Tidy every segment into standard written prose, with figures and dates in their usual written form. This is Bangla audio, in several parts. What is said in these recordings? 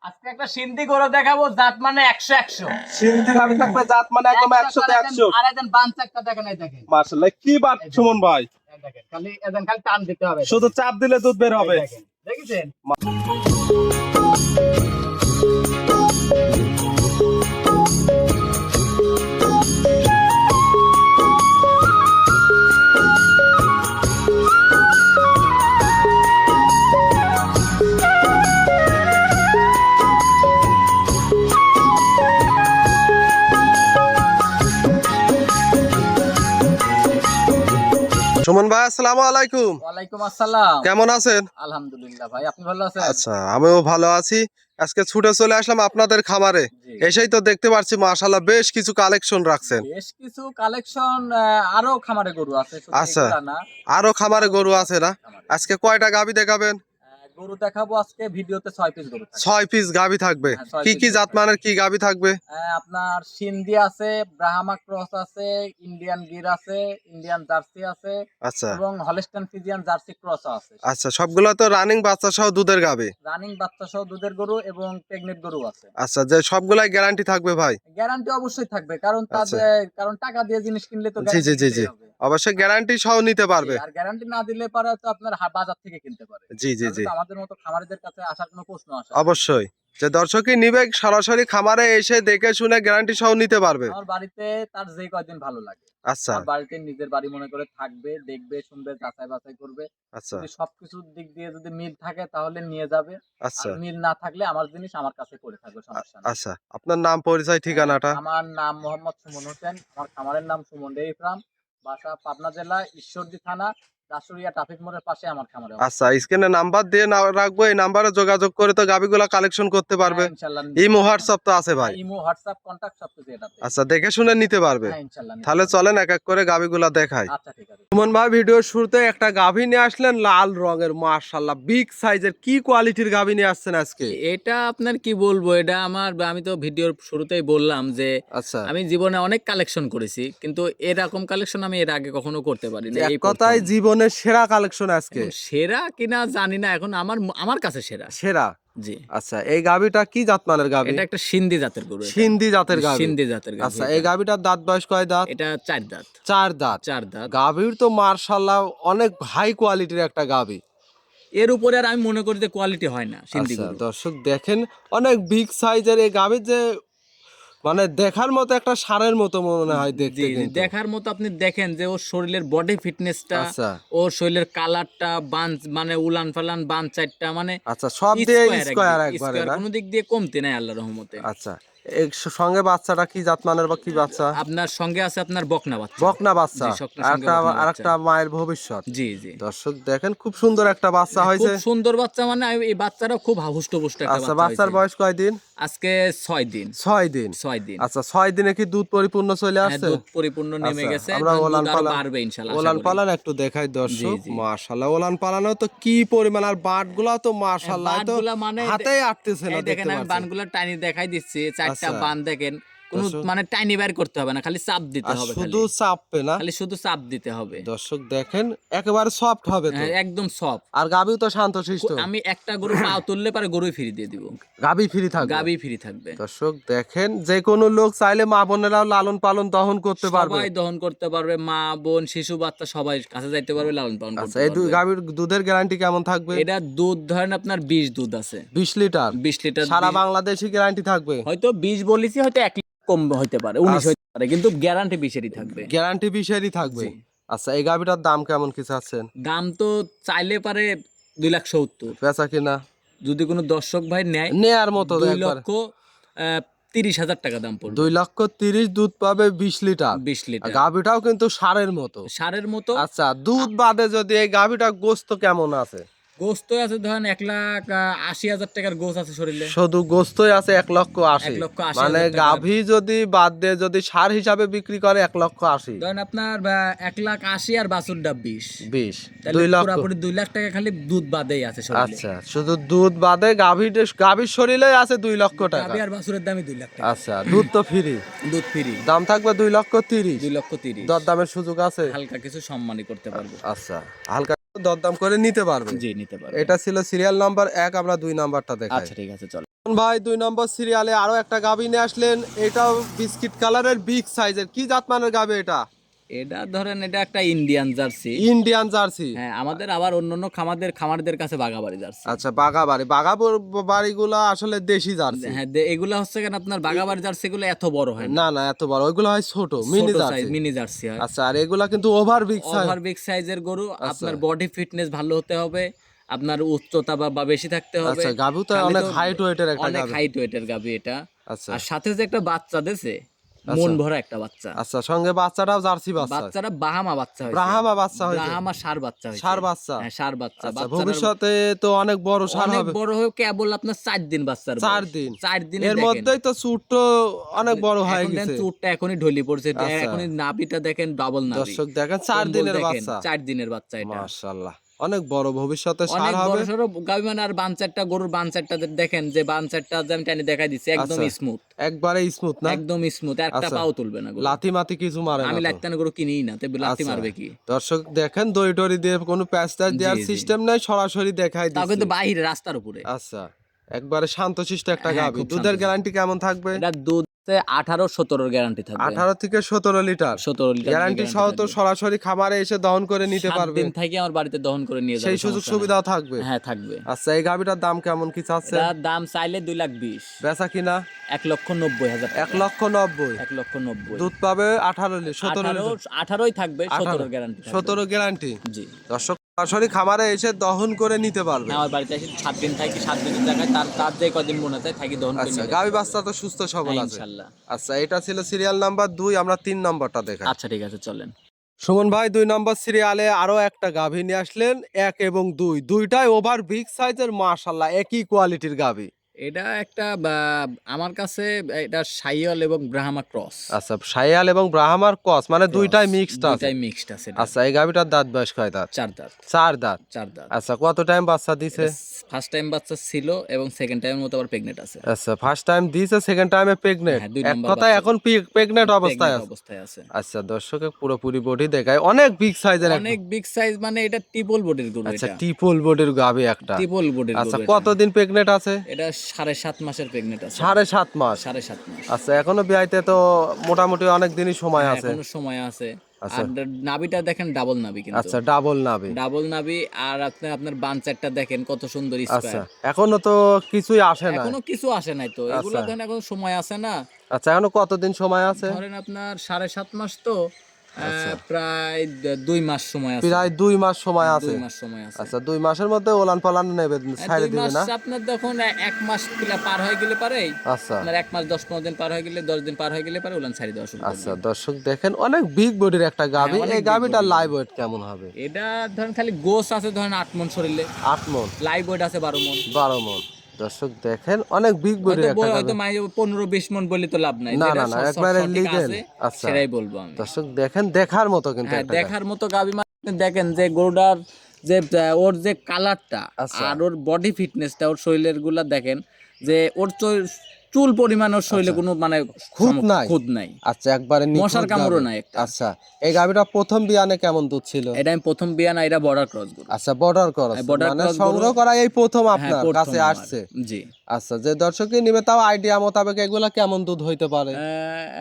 আজকে একটা সিন্ধি গরু দেখাবো, জাত মানে 100 সিন্ধি গাভী থাকবে, জাত মানে একদম 100 তে 100। আর একজন বাঞ্চ একটা দেখেন, এই দেখেন মাশাআল্লাহ, কি বাত সুমন ভাই, এই দেখেন, খালি টান দিতে হবে, শুধু চাপ দিলে দুধ বের হবে। দেখেন, দেখেছেন? সুমন ভাই, আসসালামু আলাইকুম। ওয়ালাইকুম আসসালাম। কেমন আছেন? আলহামদুলিল্লাহ ভাই, আপনি ভালো আছেন? আচ্ছা, আমিও ভালো আছি। আজকে ছুটে চলে আসলাম আপনাদের খামারে। জি। এসেই তো দেখতে পাচ্ছি মাশাআল্লাহ বেশ কিছু কালেকশন রাখছেন। বেশ কিছু কালেকশন, আরো খামারে গরু আছে, শুধু আচ্ছা, এগুলা না। আরো খামারে গরু আছে না? খামারে। আজকে কয়টা গাভী দেখাবেন? গরু দেখাবো আজকে ভিডিওতে 6 পিস গরু থাকবে। 6 পিস গাভী থাকবে। হ্যাঁ, 6 কি পিস কি গরু জাত থাকবে। মানের কি গাভী থাকবে? আপনার সিন্ধি আছে, ব্রাহ্মা ক্রস আছে, ইন্ডিয়ান গির আছে, ইন্ডিয়ান জার্সি আছে আচ্ছা এবং হলস্টাইন ফ্রিজিয়ান জার্সি ক্রস আছে। আচ্ছা, সবগুলো তো রানিং বাচ্চা সহ দুধের গাভী। রানিং বাচ্চা সহ দুধের গরু এবং প্রেগনেন্ট গরু আছে। আচ্ছা, যে সবগুলাই গ্যারান্টি থাকবে ভাই? গ্যারান্টি অবশ্যই থাকবে, কারণ আচ্ছা। কারণ টাকা দিয়ে জিনিস কিনলে তো জি জি গ্যারান্টি জি জি, দিতেই হবে। অবশ্যই গ্যারান্টি সহ নিতে পারবে। আর গ্যারান্টি না দিলে পরে তো আপনার বাজার থেকে কিনতে পারে। জি জি তাহলে জি, তো আমাদের মতো খামারিদের কাছে আসার কোনো প্রশ্ন আসে না। অবশ্যই। যে দর্শকই নিবে সরাসরি খামারে এসে দেখে শুনে গ্যারান্টি সহ নিতে পারবে। আমার বাড়িতে তার যে কয়দিন ভালো লাগে, আচ্ছা আমার বাড়িতে নিজের বাড়ি মনে করে থাকবে, দেখবে, শুনবে, যাচাই বাছাই করবে। আচ্ছা যদি সবকিছুর দিক দিয়ে যদি মিল থাকে তাহলে নিয়ে যাবে। আর আচ্ছা মিল না থাকলে আমার জিনিস আমার কাছে পড়ে থাকবে, সমস্যা নেই। আচ্ছা, আপনার নাম পরিচয় ঠিকানাটা? আমার নাম মোহাম্মদ সুমন হোসেন, আমার খামারের নাম সুমন ডেইরি ফার্ম, বাসা পাবনা জেলা ঈশ্বরদী থানা, দাসুরিয়া ট্রাফিক মোড়ের পাশে আমার খামারে অবস্থান। আচ্ছা, স্ক্রিনে নাম্বার দিয়ে রাখবো, এই নাম্বারে যোগাযোগ করে তো গাবিগুলা কালেকশন করতে পারবে। হ্যাঁ, ইনশাআল্লাহ। ইমো হোয়াটসঅ্যাপ তো আছে ভাই? ইমো, হোয়াটসঅ্যাপ, কন্টাক্ট সবকিছু এটাতে। আচ্ছা, দেখে শুনে নিতে পারবে। হ্যাঁ, ইনশাআল্লাহ নিতে তাহলে পারবে। চলেন এক এক করে গাবিগুলা দেখাই। আচ্ছা, ঠিক আছে। সুমন ভাই, ভিডিওর শুরুতে একটা গাভী নিয়ে আসলেন লাল রঙের, মাশাআল্লাহ বিগ সাইজের। কি কোয়ালিটির গাভী নিয়ে আসছেন আজকে? এটা আপনার কি বলবো, এটা আমি তো ভিডিওর শুরুতেই বললাম যে আচ্ছা, আমি জীবনে অনেক কালেকশন করেছি, কিন্তু এরকম কালেকশন আমি এর আগে কখনো করতে পারিনি। এক এই কথায় প্রথম। জীবনের সেরা কালেকশন আজকে। এখন সেরা কিনা জানি না, এখন আমার কাছে সেরা। সেরা। জি, আচ্ছা, এই গাভীটা কি জাতমানের গাভী? এটা একটা সিন্ধি জাতের গরু। সিন্ধি জাতের গাভী। সিন্ধি জাতের গাভী। আচ্ছা, এই গাভীটার দাঁত বয়স কয় দাঁত? এটা 4 দাঁত। 4 দাঁত। 4 দাঁত। গাভীর তো মার্শাল্লাহ অনেক হাই কোয়ালিটির একটা গাভী। এর উপরে আর আমি মনে করি যে কোয়ালিটি হয় না সিন্ধি আচ্ছা, গরু। দর্শক দেখেন অনেক বিগ সাইজের এই গাভীর, যে মানে দেখার মতো একটা ষাঁড়ের মতো মনে হয় দেখতে। জি জি, কিন্তু দেখার মতো। আপনি দেখেন যে ওর শরীরের বডি ফিটনেসটা, আচ্ছা ওর শরীরের কালারটা, বাঞ্চ মানে উলান ফালান বান চারটা, মানে আচ্ছা, সব দিয়ে স্কয়ার একবারে স্কয়ার, না? কোনো দিক দিয়ে কমতে নাই আল্লাহর রহমতে। আচ্ছা, এর সঙ্গে বাচ্চাটা কি জাতমানের বা কি বাচ্চা? আপনার সঙ্গে আছে আপনার বকনা বাচ্চা। বকনা বাচ্চা। জি, সঙ্গে বকনা আর বাচ্চা। একটা মায়ের ভবিষ্যৎ। জি জি, দর্শক দেখেন খুব সুন্দর একটা বাচ্চা খুব হয়েছে। সুন্দর বাচ্চা, মানে এই বাচ্চাটা খুব হুষ্টপুষ্ট একটা আচ্ছা, বাচ্চা বাচ্চার হয়েছে। বয়স কয় দিন? আজকে 6 দিন। 6 দিন। 6 দিন। আচ্ছা, 6 দিনে কি দুধ পরিপূর্ণ চলে হ্যাঁ, আসছে? দুধ পরিপূর্ণ নেমে আচ্ছা, গেছে। আমরা দুধ ওলান আরো পালান, বাড়বে ইনশাআল্লাহ, আশা ওলান করি। পালান একটু দেখাই দর্শক। জি। মাশাআল্লাহ, ওলান পালানো তো কি পরিমাণ, আর বাটগুলা তো মাশাআল্লাহ, তো বানগুলা মানে হাতেই আটতেছে না, এই দেখতে দেখেন, আমি পাচ্ছেন। বানগুলা টাইনি দেখাই দিচ্ছি। 4টা আচ্ছা। বান দেখেন, কোনো দর্শক, মানে টাইনি বের করতে হবে না, খালি চাপ দিতে আর হবে। শুধু চাপবে না, খালি শুধু চাপ দিতে হবে। দর্শক দেখেন একেবারে সফট হবে তো। হ্যাঁ, একদম সফট। আর গাবিও তো শান্তশিষ্ট। আমি একটা গরু পা তুললে পারে গরুই ফ্রি দিয়ে দিব। গাবি ফ্রি থাকবে। গাবি ফ্রি থাকবে। দর্শক দেখেন, যে কোনো লোক চাইলে মা বোনেরাও লালন পালন দহন করতে পারবে। সবাই দহন করতে পারবে, মা বোন শিশু বাচ্চা সবাই কাছে যাইতে পারবে, লালন পালন আচ্ছা, করতে এই পারবে। গাবির দুধের গ্যারান্টি কেমন থাকবে? এটা দুধ ধরেন আপনার 20 দুধ আছে। 20 লিটার। 20 লিটার। সারা বাংলাদেশে গ্যারান্টি থাকবে। হয়তো 20 বলেছি, হয়তো 1 লিটার কম হইতে পারে, 19 হইতে পারে, কিন্তু গ্যারান্টি 20-এরই থাকবে। গ্যারান্টি 20-এরই থাকবে। জি। আচ্ছা, এই গাবিটার দাম কেমন কি চাচ্ছেন? দাম তো চাইলে পারে 2,70,000। বেচা কিনা যদি কোনো দর্শক ভাই নেয়, নেয়ার মতো 2,30,000 টাকা দাম পড়বে। 2,30,000 দুধ পাবে 20 লিটার। 20 লিটার। গাবিটাও কিন্তু ষাঁড়ের মতো। সারের মতো। আচ্ছা, দুধ বাদে যদি এই গাবিটা গোস্ত কেমন আছে? গোস্ত আছে ধরেন 1,80,000 টাকার গোস্ত আছে শরীরে। শুধু গোস্তই আছে 1,80,000। 1,80,000 মানে টাকার। গাভী যদি বাদ দিয়ে যদি সার হিসাবে বিক্রি করে 1,80,000। ধরেন আপনার 1,80,000 আর বাছুরটা 20। 20 তাহলে 2 লক্ষ। পুরোপুরি 2 লাখ টাকা খালি দুধ বাদেই আছে শরীরে। আচ্ছা, শুধু দুধ বাদে গাভীর শরীরে আছে 2 লক্ষ টাকা। গাভী আর বাছুরের দামই 2 লাখ টাকা। আচ্ছা, দুধ তো ফ্রি। দুধ ফ্রি। দাম থাকবে 2,30,000। 2,30,000। দরদামের সুযোগ আছে? হালকা কিছু সম্মানই করতে পারবো। আচ্ছা, হালকা দরদাম করে নিতে পারবে। জি, নিতে পারবো। এটা ছিল সিরিয়াল নাম্বার 1, আমরা 2 নাম্বারটা দেখাই। আচ্ছা, ঠিক আছে, চলো। ভাই 2 নম্বর সিরিয়ালে আরো একটা গাভী নিয়ে আসলেন, এটাও বিস্কিট কালারের বিগ সাইজের, কি জাতমানের গাভী এটা? এটা ধরেন এটা একটা ইন্ডিয়ান জার্সি। Indian jersey. হ্যাঁ, আমাদের আবার অন্যান্য খামারদের কাছে বাগাবাড়ি জার্সি। আচ্ছা, বাগাবাড়িগুলো আসলে দেশি জার্সি। হ্যাঁ, এগুলা হচ্ছে কেন আপনার বাগাবাড়ি জার্সি গুলো এত বড় হয় না। না না, এত বড় ওইগুলো হয় ছোট মিনি জার্সি। মিনি জার্সি হয়। আচ্ছা, আর এগুলা কিন্তু over big size. Over big সাইজের গরু। আপনার বডি ফিটনেস ভালো হতে হবে, আপনার উচ্চতা বা বেশি থাকতে হবে। আচ্ছা, গাভী তো অনেক হাইট ওয়েটের একটা অনেক গাভী। হাইট ওয়েটের গাভী এটা। আচ্ছা আর সাথে যে একটা বাচ্চা দেছে, মন ভরা একটা বাচ্চা। আচ্ছা, সঙ্গে বাচ্চাটাও জার্সি বাচ্চা। বাচ্চাটা বাহামা বাচ্চা হয়েছে। ব্রাহ্মা বাচ্চা হয়েছে। ব্রাহ্মা ষাঁড় বাচ্চা হয়েছে। ষাঁড় বাচ্চা। হ্যাঁ, ষাঁড় বাচ্চা। আচ্ছা, ভবিষ্যতে তো অনেক বড় ষাঁড় অনেক হবে। বড় হয়ে কেবল আপনার 4 দিন বাচ্চার বয়স। 4 দিন। 4 দিনে এর মধ্যেই তো চুটটো অনেক বড় হয়ে এখন গেছে। চুটটা এখনই ঢলি পড়ছে। আচ্ছা। এখনই নাভিটা দেখেন ডাবল নাভি। দর্শক দেখেন 4 দিনের বাচ্চা। 4 দিনের বাচ্চা এটা। মাশাআল্লাহ, অনেক বড়, ভবিষ্যতে অনেক ষাঁড় হবে। বড় সরো গাভী মানে। আর বানচারটা গরুর বানচারটা দেখেন, যে বানচারটা যে আমি টানি দেখাই দিচ্ছি, একদম আচ্ছা, স্মুথ। একবারে স্মুথ না? একদম স্মুথ, একটা আচ্ছা। পাও তুলবে না গরু। লাথি মাতি কিছু মারে না আমি তো? লাত্তান গরু কিনিই না, তবে লাথি আচ্ছা। মারবে কি? দর্শক দেখেন, দই টরি দিয়ে কোনো প্যাচ ট্যাচ দেওয়ার জি। সিস্টেম নাই, সরাসরি দেখাই তাও দিচ্ছে। কিন্তু বাইরে রাস্তার উপরে। আচ্ছা, একবারে শান্তশিষ্ট একটা হ্যাঁ, গাভী। খুব দুধের শান্ত। গ্যারান্টি কেমন থাকবে? এটা দুধ 18-17 গ্যারান্টি থাকবে। 18 থেকে 17 লিটার 17 লিটার গ্যারান্টি সহ তো সরাসরি খামারে এসে দহন করে নিতে 7 পারবে। দিন থেকে আমার বাড়িতে দহন করে নিয়ে যাবে। সেই সুযোগ সমস্যা সুবিধাও নেই। থাকবে। হ্যাঁ, থাকবে। আচ্ছা, এই গাভীটার দাম কেমন কি চাচ্ছে? এটার দাম চাইলে 2,20,000, বেচা কিনা 1,90,000 টাকা। 1,90,000। 1,90,000 দুধ পাবে 18 17 লিটার। 18ই থাকবে, 17 গ্যারান্টি থাকবে। 17 গ্যারান্টি। জি। দর্শক সরাসরি খামারে এসে দহন করে নিতে পারবে। হ্যাঁ, আমার বাড়িতে এসে 7 দিন থাকি, 7 দিনের জায়গায় তার যে কদিন মনে চায় থাকি দহন করে আচ্ছা, নিয়ে গাভী যাবে। বাচ্চা তো সুস্থ সবল হ্যাঁ, আছে। ইনশাআল্লাহ। আচ্ছা, এটা ছিল সিরিয়াল নাম্বার 2, আমরা 3 নম্বরটা দেখাই। আচ্ছা, ঠিক আছে, চলেন। সুমন ভাই 2 নম্বর সিরিয়ালে আরো একটা গাভী নিয়ে আসলেন, 1 এবং 2, দুইটাই ওভার বিগ সাইজের, মাশাআল্লাহ একই কোয়ালিটির গাভী। এটা একটা আমার কাছে এটা সাইওয়াল এবং ব্রাহ্মা ক্রস। আচ্ছা, শায়াল এবং ব্রাহ্মার ক্রস, মানে দুইটাই মিক্সড আছে। দুইটাই মিক্সড আছে এটা। আচ্ছা, এই গাভীটার দাঁত বয়স কয় দাঁত? 4 দাঁত। 4 দাঁত। 4 দাঁত। আচ্ছা, কত টাইম বাচ্চা দিছে? ফার্স্ট টাইম বাচ্চা ছিল এবং সেকেন্ড টাইমের মতো আবার প্রেগনেন্ট আছে। আচ্ছা, ফার্স্ট টাইম দিছে, সেকেন্ড টাইমে প্রেগনেন্ট। হ্যাঁ, 2 এক নম্বর কথায় বাচ্চা। এখন প্রেগনেন্ট অবস্থায় Pregnant আছে। অবস্থায় আছে। আচ্ছা, দর্শকে পুরোপুরি বডি দেখায়, অনেক বিগ সাইজের। অনেক বিগ সাইজ, মানে এটা ট্রিপল বডির গরু। আচ্ছা, এটা ট্রিপল বডির গাভী একটা। ট্রিপল বডির আচ্ছা, গরু। কতদিন প্রেগনেন্ট আছে? এটা 7.5 মাসের প্রেগনেন্ট আছে। 7.5 মাস। 7.5 মাস। আচ্ছা, এখনো বিয়াইতে তো মোটামুটি অনেক দিনই সময় হ্যাঁ, আছে। এখনো সময় আছে। আচ্ছা। আর নাভিটা দেখেন ডাবল নাভি কিন্তু। আচ্ছা, ডাবল নাভি। ডাবল নাভি। আর আপনার বানচারটা দেখেন কত সুন্দর আচ্ছা, স্কয়ার। এখনো তো কিছুই আসে না। এখনো কিছু আসে নাই তো, এগুলো আচ্ছা। ধরেন এখন সময় আছে না। আচ্ছা, এখনো কতদিন সময় আছে? ধরেন আপনার 7.5 মাস তো, আচ্ছা। প্রায় 2 মাস সময় আছে। প্রায় 2 মাস সময় আছে। 2 মাস সময় আছে। আচ্ছা, 2 মাসের মধ্যে ওলান পালান নেবে, ছাইড়ে 2 দিবে মাস না? আপনার যখন 1 মাস পার হয়ে গেলে পারে, আচ্ছা আপনার 1 মাস 10-15 দিন পার হয়ে গেলে, 10 দিন পার হয়ে গেলে পারে উলান ছাড়ি দেওয়া শুরু করবে। আচ্ছা, দর্শক দেখেন, অনেক বিগ বডির একটা গাভী। হ্যাঁ, অনেক এই big গাভীটার body। লাইভ ওয়েট কেমন হবে? এটা ধরেন খালি গোস আছে ধরেন 8 মণ শরীরে, 8 মণ। লাইভ ওয়েট আছে 12 মণ। 12 মণ। দর্শক দেখেন, অনেক বিগ বডির একটা গাভী। হয়তো 15-20 মণ বলে তো লাভ নাই। না, যেটা না, না, একবারে সঠিক লিগ্যাল। আছে, আচ্ছা, সেটাই বলবো আমি। দর্শক দেখেন, দেখার মতো কিন্তু হ্যাঁ, একটা গাভী। দেখার মতো গাভী। মানে দেখেন যে গরুটার যে ওর যে কালারটা আচ্ছা। আর ওর বডি ফিটনেসটা, ওর শরীরের গুলা দেখেন, যে ওর চুল পরিমাণ ওর শরীরে কোনো মানে খুঁত নাই। খুদ নাই। আচ্ছা, একবারে নিখুঁত মশার কামড়ও গাভী। নাই একটা। আচ্ছা, এই গাভীটা প্রথম বিয়ানে কেমন দুধ ছিল? এটা আমি প্রথম বিয়া না, এটা বর্ডার ক্রস গরু। আচ্ছা, বর্ডার ক্রস, হ্যাঁ, border মানে cross সংগ্রহ গরু। করা এই প্রথম হ্যাঁ, আপনার প্রথম কাছে আমার। আসছে। জি। আচ্ছা, যে দর্শকই নিবে তাও আইডিয়া মোতাবেক এগুলা কেমন দুধ হইতে পারে?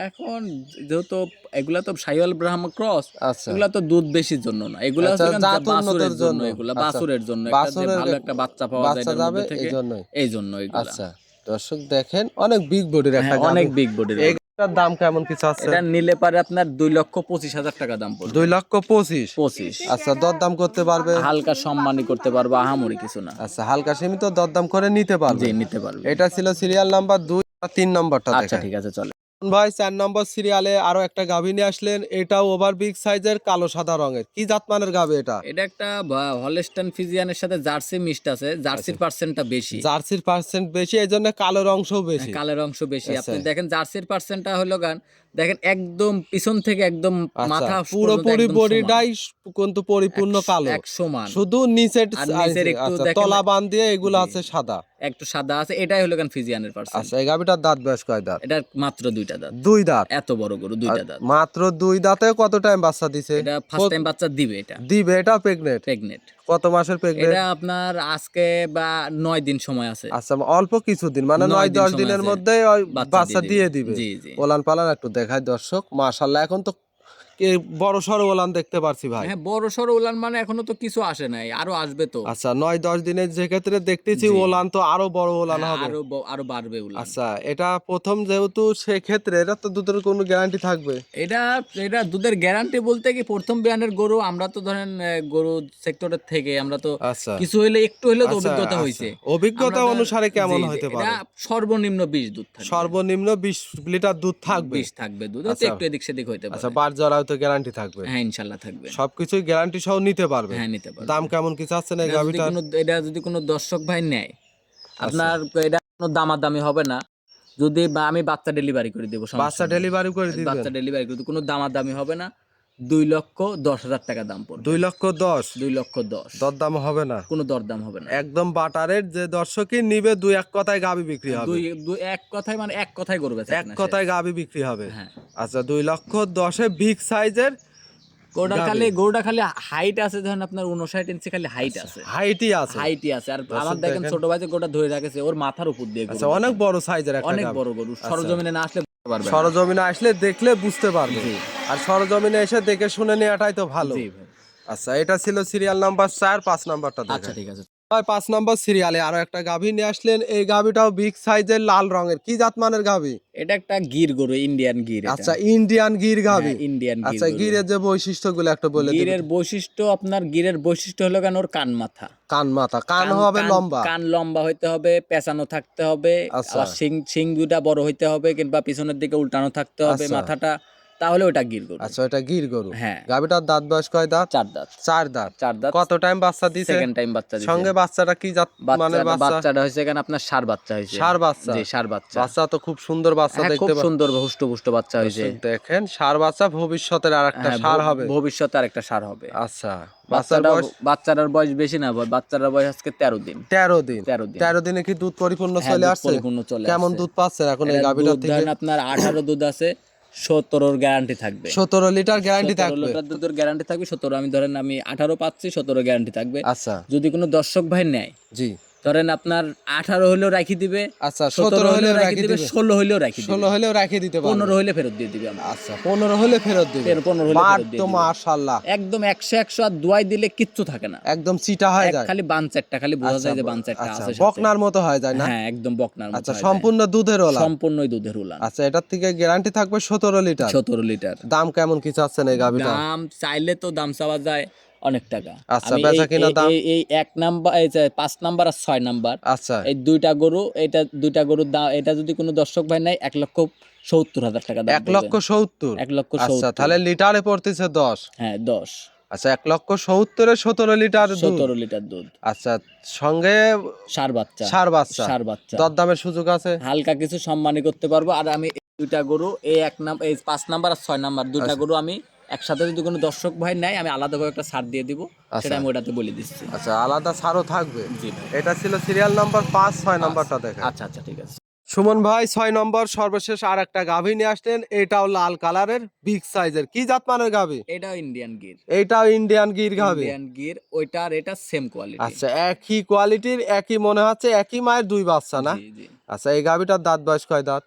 এখন যেহেতু এগুলা তো সাইওয়াল ব্রাহ্মা ক্রস, আচ্ছা, এগুলা তো দুধ বেশির জন্য না, এগুলা আচ্ছা, হচ্ছে জাত বাছুরের উন্নতির জন্য। জন্য। এগুলা আচ্ছা, বাছুরের জন্য, একটা যে বাছুরের ভালো একটা বাচ্চা পাওয়া যায় বাচ্চা এটার যাবে মধ্যে থেকে, এই জন্যই। এই জন্য এগুলা। আচ্ছা, দর্শক দেখেন, অনেক বিগ বডির একটা হ্যাঁ, অনেক গাভী। বিগ বডির। এই গাভীটার দাম কেমন কিছু আছে? এটা নিলে পারে আপনার 2,25,000 টাকা দাম পড়বে। 2,25,000। 25। আচ্ছা, দরদাম করতে পারবে? হালকা সম্মানই করতে পারবো, আহামরি কিছু না। আচ্ছা, হালকা সীমিত দরদাম করে নিতে পারবে। জি, নিতে পারবে। এটা ছিল সিরিয়াল নাম্বার 2, 3 নম্বরটা আচ্ছা, দেখাই। ঠিক আছে, চলে। ভাই 4 নম্বর সিরিয়ালে আরো একটা গাভী নিয়ে আসলেন, এটাও ওভার বিগ সাইজের, কালো সাদা রঙের, কি জাতমানের গাভী এটা? এটা একটা হলস্টাইন ফ্রিজিয়ানের সাথে জার্সি মিক্সড আছে, জার্সির পার্সেন্টটা বেশি। জার্সির পার্সেন্ট বেশি, এই জন্য কালোর অংশও বেশি। কালের অংশ বেশি। আচ্ছা। আপনি দেখেন জার্সির পার্সেন্টটা হলো গান, দেখেন একদম পিছন থেকে একদম আচ্ছা, মাথা পুরোপুরি বডিটাই কিন্তু পরিপূর্ণ কালো, এক সমান। শুধু নিচের আর নিচের একটু আচ্ছা, দেখেন, তলা বান দিয়ে এগুলো জি। আছে সাদা। একটু সাদা আছে, এটাই হলো গান ফিজিয়ানের পার্সেন্ট। আচ্ছা, এই গাভীটার দাঁত বয়স কয় দাঁত? এটা মাত্র 2টা দাঁত। 2 দাঁত। এত বড় গরু 2টা দাঁত। মাত্র 2 দাঁতে কত টাইম বাচ্চা দিছে? এটা ফার্স্ট টাইম বাচ্চা দিবে। এটা দিবে, এটা প্রেগনেন্ট। প্রেগনেন্ট। কত মাসের প্রেগনেন্ট? এটা আপনার আজকে বা 9 দিন সময় আছে। আচ্ছা, অল্প কিছুদিন মানে 9 দিন 9-10 সময় দিনের আছে। মধ্যে বাচ্চা দিয়ে দিবে। জি জি। ওলান পালান একটু দেখায় দর্শক, মাশাআল্লাহ। এখন তো কি বড় সড়ো ওলান দেখতে পারছি ভাই। হ্যাঁ, বড় সড়ো উলান মানে এখনো তো কিছু আসে নাই, আরো আসবে তো। আচ্ছা, 9-10 দিনের যে ক্ষেত্রে দেখতেছি জি। ওলান তো আরো বড় ওলান হ্যাঁ, হবে। আরো বাড়বে উলান। আচ্ছা, এটা প্রথম যেহেতু সেক্ষেত্রে এটা তো দুধের কোনো গ্যারান্টি থাকবে? এটা এটা দুধের গ্যারান্টি বলতে কি, প্রথম বিয়ানের গরু আমরা তো ধরেন গরু সেক্টরের থেকে আমরা তো আচ্ছা কিছু হইলে একটু হইলেও তো আচ্ছা, অভিজ্ঞতা আচ্ছা। হইছে। অভিজ্ঞতা আমরা অনুসারে কেমন জি, জি, হইতে এটা পারে? সর্বনিম্ন 20 দুধ থাকবে। সর্বনিম্ন 20 লিটার দুধ থাকবে। 20 থাকবে দুধ, হয়তো আচ্ছা। একটু এদিক সেদিক হইতে আচ্ছা, পারে। বার জরাও তো গ্যারান্টি থাকবে। হ্যাঁ, ইনশাল্লাহ থাকবে। সবকিছুই গ্যারান্টি সহ নিতে পারবে। হ্যাঁ, নিতে পারবে। দাম কেমন কি চাচ্ছেন এই গাভিটার? এটা যদি কোনো দর্শক ভাই নেয়, আচ্ছা। আপনার এটা কোনো দামাদামি হবে না। যদি বা আমি বাচ্চা ডেলিভারি করে দেবো, বাচ্চা ডেলিভারি করে দিবেন? বাচ্চা ডেলিভারি করে দেব, কোনো দামাদামি হবে না। 2,10,000 টাকা দাম পড়বে। 2,10,000? 2,10,000 দরদাম হবে না? কোনো দরদাম হবে না। একদম বাটারের যে দর্শকই নিবে 2-1 কথায় গাভি বিক্রি হবে। এক কথায় মানে এক কথায় করবে, এক কথায় গাভি বিক্রি হবে। হ্যাঁ। আচ্ছা, 2,10,000 বিগ সাইজের গরুটা খালি হাইট আছে, ধরেন আপনার 59 ইঞ্চি খালি হাইট আছে। হাইটই আছে। হাইটই আছে। আর দর্শক আমার দেখেন দেখেন। ছোট ভাই যে গরুটা ধরে রাখেছে ওর মাথার উপর দিয়ে গরু। আচ্ছা, অনেক বড় সাইজের একটা অনেক গাভী। বড় গরু, সরজমিনে না আসলে বুঝতে পারবে না। সরজমিনে আসলে দেখলে বুঝতে পারবে। জি। আর সরজমিনে এসে দেখে শুনে নেওয়াটাই তো ভালো। জি ভাই। আচ্ছা, এটা ছিল সিরিয়াল নাম্বার 4, 5 নাম্বারটা আচ্ছা, দেখেন। ঠিক আছে। ভাই 5 নাম্বার সিরিয়ালে আরো একটা গাভী নিয়ে আসলেন। এই গাভীটাও বিগ সাইজের, লাল রঙের। কি জাতমানের গাভী? এটা একটা গির গরু, ইন্ডিয়ান গির। আচ্ছা, ইন্ডিয়ান গির গাভী। ইন্ডিয়ান গির। আচ্ছা, গিরের যে বৈশিষ্ট্যগুলো একটু বলে দিবেন। গিরের বৈশিষ্ট্য, আপনার গিরের বৈশিষ্ট্য হলো কেন, ওর কান মাথা। কান মাথা, কান হবে লম্বা। কান লম্বা হইতে হবে, পেঁচানো থাকতে হবে। আচ্ছা। আবার শিং দুটা বড় হইতে হবে, কিংবা পিছনের দিকে উল্টানো থাকতে হবে আচ্ছা। মাথাটা, তাহলে ওটা গির গরু। আচ্ছা, এটা গির গরু। হ্যাঁ। গাভীটার দাঁত বয়স কয় দাঁত? 4 দাঁত। 4 দাঁত। 4 দাঁত। কত টাইম বাচ্চা দিছে? সেকেন্ড টাইম বাচ্চা দিছে। সঙ্গে বাচ্চাটা কি জাত মানের বাচ্চা? বাচ্চাটা হইছে কেন আপনার ষাঁড় বাচ্চা হইছে। ষাঁড় বাচ্চা? জি, ষাঁড় বাচ্চা। বাচ্চা তো খুব সুন্দর বাচ্চা হ্যাঁ, দেখতে খুব পাচ্ছেন। সুন্দর হুষ্ট বাচ্চা হইছে। দেখেন, ষাঁড় বাচ্চা ভবিষ্যতের আরেকটা হ্যাঁ, ষাঁড় হবে। ভবিষ্যতে আরেকটা ষাঁড় হবে। আচ্ছা, বাচ্চার বয়স? বাচ্চাটার বয়স বেশি না, বাচ্চাটার বয়স আজকে 13 দিন। 13 দিন। 13 দিন। 13 দিনে কি দুধ পরিপূর্ণ হ্যাঁ, চলে দুধ আসছে? পরিপূর্ণ চলে কেমন আসছে। দুধ পাচ্ছেন এখন এই এটা গাভীটার দুধ থেকে? ধরেন আপনার 18 দুধ আছে, 17 গ্যারান্টি থাকবে। 17 লিটার গ্যারান্টি 17 থাকবে? লিটার দুধের গ্যারান্টি থাকবে। 17 আমি ধরেন আমি 18 পাচ্ছি, 17 গ্যারান্টি থাকবে। আচ্ছা। যদি কোনো দর্শক ভাই নেয়, জি। ধরেন আপনার 18 হলেও রাখি দিবে। আচ্ছা, 17 হলেও রাখি দিবে। 16 হলেও রাখি দিবে। 16 হলেও রাখি দিতে পারবে। 15 হলে ফেরত দিয়ে দিবে আমরা। আচ্ছা, 15 হলে ফেরত দিবে। 15 হলে বাট ফেরত দিয়ে তো দিবে। মাশাআল্লাহ একদম 100 আর দুয়াই দিলে কিচ্ছু থাকে না। একদম চিটা হয়ে যায়। খালি বানচারটা খালি বোঝা যায় যে বানচারটা আচ্ছা, আছে সাথে। বকনার মতো হয়ে যায় না? হ্যাঁ, একদম বকনার মতো। আচ্ছা, হয়ে যায়। সম্পূর্ণ দুধের ওলা? সম্পূর্ণই দুধের উলান। আচ্ছা, এটার থেকে গ্যারান্টি থাকবে 17 লিটার। 17 লিটার। দাম কেমন কি চাচ্ছেন এই গাভীটা? দাম চাইলে তো দাম চাওয়া যায় অনেক টাকা। আচ্ছা, আমি বেচা কিনা দাম? এই 1 নাম্বার, এই যে 5 নাম্বার আর 6 নাম্বার, আচ্ছা, এই দুইটা গরু, দুইটা গরুর দাম, এটা যদি কোনো দর্শক ভাই নাই, 1,70,000 টাকা দাম। 1,70,000? 1,70,000। আচ্ছা, তাহলে লিটারে পড়তেছে 10। হ্যাঁ, 10। আচ্ছা, 1,70,000 এ 17 লিটার দুধ। 17 লিটার দুধ। আচ্ছা, সঙ্গে ষাঁড় বাচ্চা। ষাঁড় বাচ্চা। ষাঁড় বাচ্চা। দরদামের সুযোগ আছে? হালকা কিছু সম্মানী করতে পারবো। আর আমি এই দুইটা গরু, এই 5 নাম্বার আর 6 নাম্বার দুইটা গরু আমি একসাথে যদি কোনো দর্শক ভাই নেয়, আমি আলাদাভাবে একটা ছাড় দিয়ে দিব, সেটা আমি ওটাতে বলে দিচ্ছি। আচ্ছা, আলাদা ছাড়ও থাকবে? জি ভাই। এটা ছিল সিরিয়াল নাম্বার 5, 6 নাম্বারটা দেখেন। আচ্ছা, ঠিক আছে। সুমন ভাই 6 নম্বর সর্বশেষ আর একটা গাভী নিয়ে আসলেন। এটাও লাল কালারের, বিগ সাইজের। কি জাতমানের গাভী? এটাও ইন্ডিয়ান গির। এইটাও ইন্ডিয়ান গির গাভী? ইন্ডিয়ান গির, ওইটা আর এটা সেম কোয়ালিটি। আচ্ছা, একই কোয়ালিটির, একই মনে হচ্ছে, একই মায়ের 2 বাচ্চা না? জি জি। আচ্ছা, এই গাভীটার দাঁত বয়স কয় দাঁত?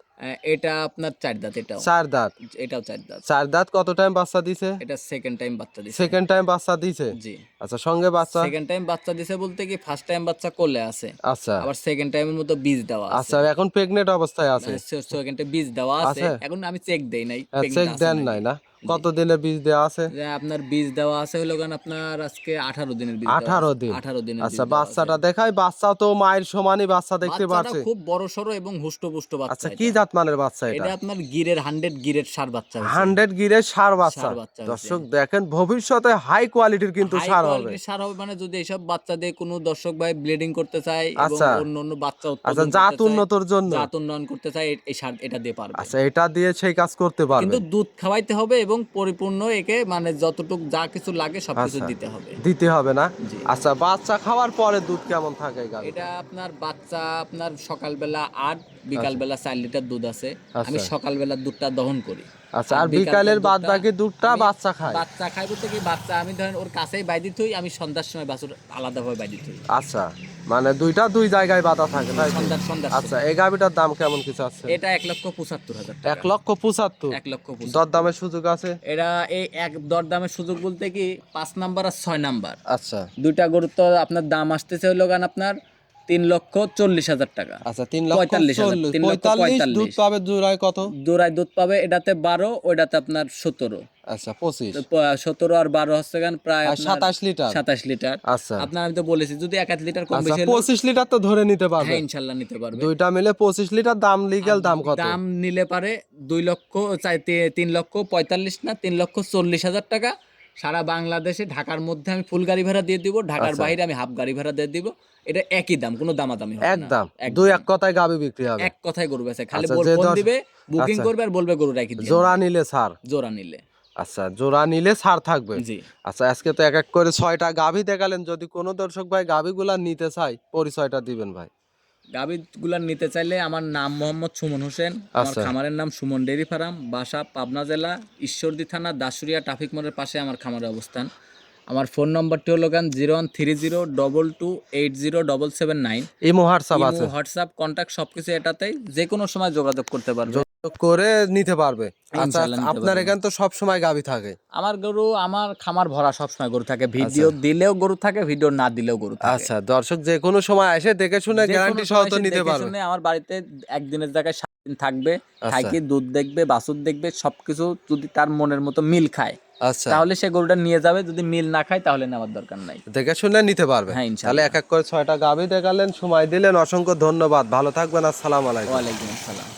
এটা আপনার 4 দাঁত। এটাও 4 দাঁত। এটাও 4 দাঁত। 4 দাঁত। কত টাইম বাচ্চা দিছে? এটা সেকেন্ড টাইম বাচ্চা দিছে। সেকেন্ড টাইম বাচ্চা দিছে? জি। আচ্ছা, সঙ্গে বাচ্চা? সেকেন্ড টাইম বাচ্চা দিছে বলতে কি, ফার্স্ট টাইম বাচ্চা কোলে আছে, আচ্ছা আবার সেকেন্ড টাইমের মতো বীজ দেওয়া আছে। আচ্ছা, এখন প্রেগনেন্ট অবস্থায় আছে? সেকেন্ড টাইম বীজ দেওয়া আছে। আছে? এখন আমি চেক দেই নাই, চেক দেন নাই না? কত দিনের বীজ দেওয়া আছে? যে আপনার বীজ দেওয়া আছে হলো কারণ আপনার আজকে 18 দিনের বীজ 18 দিন। 18 দিনের আচ্ছা, বীজ দেওয়া আছে। বাচ্চাটা দেখাই। বাচ্চা তো মায়ের সমানই বাচ্চা দেখতে বাচ্চাটা পাচ্ছে। খুব বড় সরো এবং হুষ্টপুষ্ট বাচ্চা। আচ্ছা, কি জাত মানের বাচ্চা এটা? এটা আপনার গিরের 100 গিরের ষাঁড় বাচ্চা হইছে। 100 গিরের ষাঁড় বাচ্চা। ষাঁড় বাচ্চা হইছে। দর্শক দেখেন, ভবিষ্যতে হাই কোয়ালিটির কিন্তু হাই ষাঁড় হবে। কোয়ালিটির ষাঁড় হবে, মানে যদি এসব বাচ্চা দিয়ে কোনো দর্শক ভাই ব্লিডিং করতে চায় এবং আচ্ছা। অন্য বাচ্চা আচ্ছা, উৎপাদন জাত করতে চায়, উন্নতর জন্য। জাত উন্নয়ন করতে চায়, এই ষাঁড় এটা দিয়ে পারবে। আচ্ছা, এটা দিয়ে সেই কাজ করতে পারবে। কিন্তু দুধ খাওয়াইতে হবে এবং পরিপূর্ণ একে, মানে যতটুকু যা কিছু লাগে সবকিছু আচ্ছা। দিতে হবে। দিতে হবে না? জি। আচ্ছা, বাচ্চা খাওয়ার পরে দুধ কেমন থাকে এই গাভীর? এটা আপনার বাচ্চা আপনার সকালবেলা 8, বিকাল বেলা 4 লিটার দুধ আছে। আমি সকাল বেলা দুধটা দহন করি। আচ্ছা, আর বিকালের বাদ বাকি দুধটা বাচ্চা খায়? বাচ্চা খাই বলতে কি, বাচ্চা আমি ধরেন ওর কাছেই বাইদি থই, আমি সন্ধ্যার সময় বাছুর আলাদাভাবে বাইদি থই। আচ্ছা, মানে দুইটা দুই জায়গায় বাঁধা থাকে তাই তো? সন্ধ্যার আচ্ছা, এই গাভিটার দাম কেমন কিছু আছে? এটা 1,75,000 টাকা। 1,75,000? 1,75,000 দরদামের সুযোগ আছে? এটা এই এক দরদামের সুযোগ বলতে কি 5 নাম্বার আর 6 নাম্বার আচ্ছা দুইটা গরুর তো আপনার দাম আসতেছে হলো গান আপনার 3,40,000 টাকা। আচ্ছা, 3,40,000। 3,45,000 দুধ পাবে জোড়ায় কত? জোড়ায় দুধ পাবে এটাতে 12, ওইটাতে আপনার 17। আচ্ছা, 25। 17 আর 12 হচ্ছে গান প্রায় আর 27 লিটার? 27 লিটার। আচ্ছা আপনার আমি তো বলেছি যদি 1 লিটার কম আচ্ছা, বেশি হলে 25 লিটার তো ধরে নিতে পারবে? হ্যাঁ ইনশাআল্লাহ নিতে পারবে। দুইটা মিলে 25 লিটার দাম। লিগ্যাল দাম কত? দাম নিলে পারে 2 লক্ষ 3,45,000 না 3,40,000 টাকা। সারা বাংলাদেশে ঢাকার মধ্যে আমি ফুল গাড়ি ভাড়া দিয়ে দিব, ঢাকার বাইরে আমি হাফ গাড়ি ভাড়া দিয়ে দিব। এটা একই দাম, কোনো দামাদামি হবে না। একদম দুই এক কথায় গাবি বিক্রি হবে? এক কথায় গরু বেচে, খালি আচ্ছা, যে ফোন দশ- দিবে, বুকিং আচ্ছা। করবে আর বলবে গরু রাখি দিন। জোড়া নিলে ছাড়? জোড়া নিলে। আচ্ছা, জোড়া নিলে ছাড় থাকবে? জি। আচ্ছা, আজকে তো এক এক করে 6টা গাভী দেখালেন। যদি কোনো দর্শক ভাই গাভীগুলা নিতে চায়, পরিচয়টা দিবেন ভাই। গাভীগুলা নিতে চাইলে আমার নাম মোহাম্মদ সুমন হোসেন, আমার আচ্ছা। খামারের নাম সুমন ডেইরি ফার্ম, বাসা পাবনা জেলা ঈশ্বরদী থানা দাসুরিয়া ট্রাফিক মোড়ের পাশে আমার খামারের অবস্থান। আমার ফোন নম্বরটি হলো 013022807779। ইমো হোয়াটসঅ্যাপ আছে? হোয়াটসঅ্যাপ কন্টাক্ট সবকিছু এটাতেই, যে কোনো সময় যোগাযোগ করতে পারবে। যোগাযোগ করে নিতে পারবে? আচ্ছা, ইনশাআল্লাহ নিতে আপনার পারবে। এখানে তো সব সময় গাভী থাকে? আমার গরু, আমার খামার ভরা সবসময় গরু থাকে, ভিডিও দিলেও গরু থাকে, ভিডিও না দিলেও গরু থাকে। আচ্ছা, দর্শক যে কোনো সময় এসে দেখে শুনে যে কোনো গ্যারান্টি সহ সময় তো এসে নিতে দেখে পারবে? শুনে আমার বাড়িতে একদিনের জায়গায় 7 দিন থাকবে, আচ্ছা। থাকি দুধ দেখবে, বাছুর দেখবে, সবকিছু যদি তার মনের মতো মিল খায় আচ্ছা, তাহলে সে গরুটা নিয়ে যাবে, যদি মিল না খায় তাহলে নেওয়ার দরকার নাই। দেখে শুনে নিতে পারবে? হ্যাঁ, তাহলে ইনশাআল্লাহ। এক এক করে 6টা গাভী দেখালেন, সময় দিলেন, অসংখ্য ধন্যবাদ। ভালো থাকবেন। আসসালামু আলাইকুম। ওয়ালাইকুম আসসালাম।